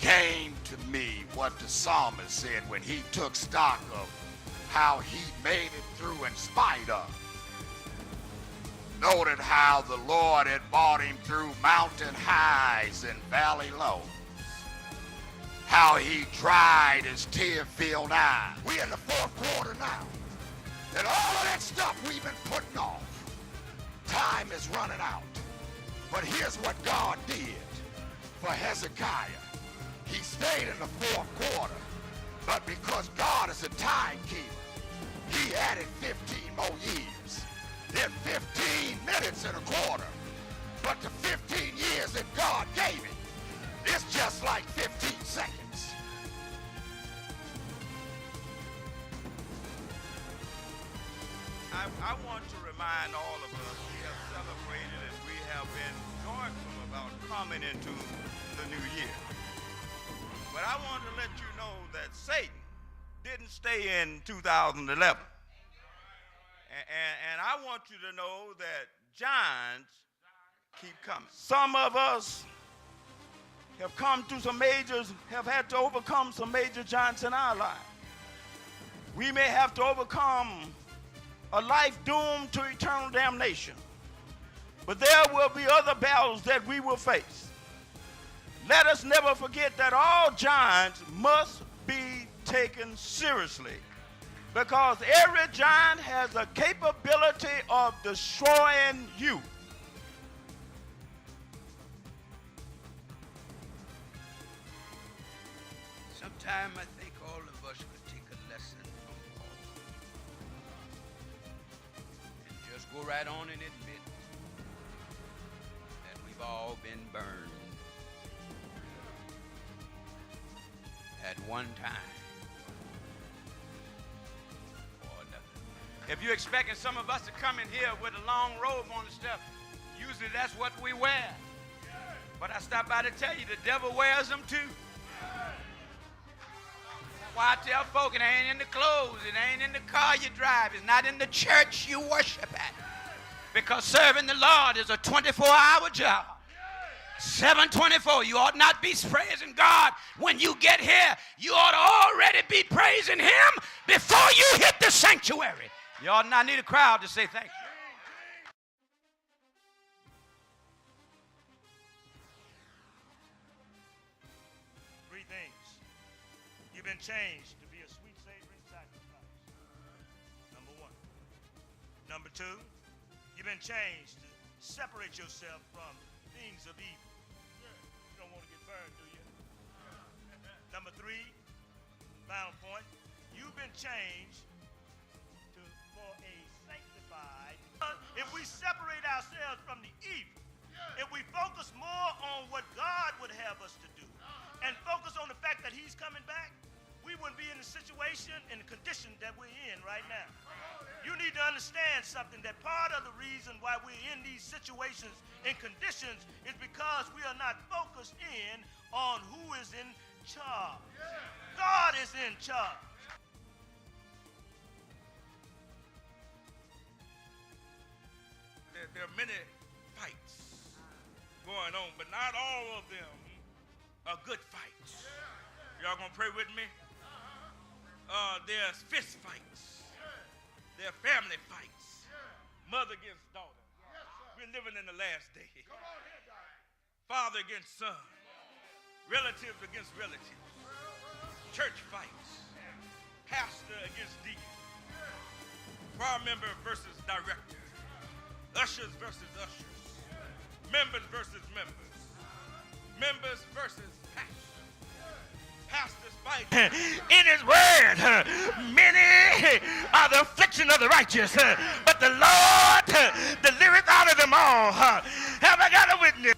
came to me what the psalmist said when he took stock of how he made it through in spite of. Noted how the Lord had brought him through mountain highs and valley lows. How he dried his tear-filled eyes. We in the fourth quarter now. And all of that stuff we've been putting off, time is running out. But here's what God did for Hezekiah. He stayed in the fourth quarter, but because God is a timekeeper, he added 15 more years. Then 15 minutes in a quarter. But the 15 years that God gave him, it's just like 15 seconds. I want to remind all of us, we have celebrated and we have been joyful about coming into the new year. But I want to let you know that Satan didn't stay in 2011. And I want you to know that giants keep coming. Some of us have come through have had to overcome some major giants in our life. We may have to overcome a life doomed to eternal damnation. But there will be other battles that we will face. Let us never forget that all giants must be taken seriously, because every giant has a capability of destroying you. Sometime I think all of us could take a lesson from Paul and just go right on and admit that we've all been burned at one time or another. If you're expecting some of us to come in here with a long robe on and stuff, usually that's what we wear. But I stopped by to tell you, the devil wears them too. Why I tell folk, it ain't in the clothes, it ain't in the car you drive, it's not in the church you worship at. Because serving the Lord is a 24-hour job. 7:24, you ought not be praising God when you get here. You ought to already be praising him before you hit the sanctuary. You ought not need a crowd to say thank you. Three things. You've been changed to be a sweet savoring sacrifice. Number one. Number two, you've been changed to separate yourself from things of evil. You don't want to get burned, do you? Number three, final point, you've been changed for a sanctified. If we separate ourselves from the evil, if we focus more on what God would have us to do, and focus on the fact that he's coming back, we wouldn't be in the situation and the condition that we're in right now. You need to understand something, that part of the reason why we're in these situations and conditions is because we are not focused in on who is in charge. God is in charge. There are many fights going on, but not all of them are good fights. Y'all gonna pray with me? There's fist fights. There are family fights. Mother against daughter. We're living in the last day. Father against son. Relatives against relatives. Church fights. Pastor against deacon. Choir member versus director. Ushers versus ushers. Members versus members. Members versus pastors. Pastors fight. In his word, many are the affliction of the righteous, but the Lord delivereth out of them all. Have I got a witness?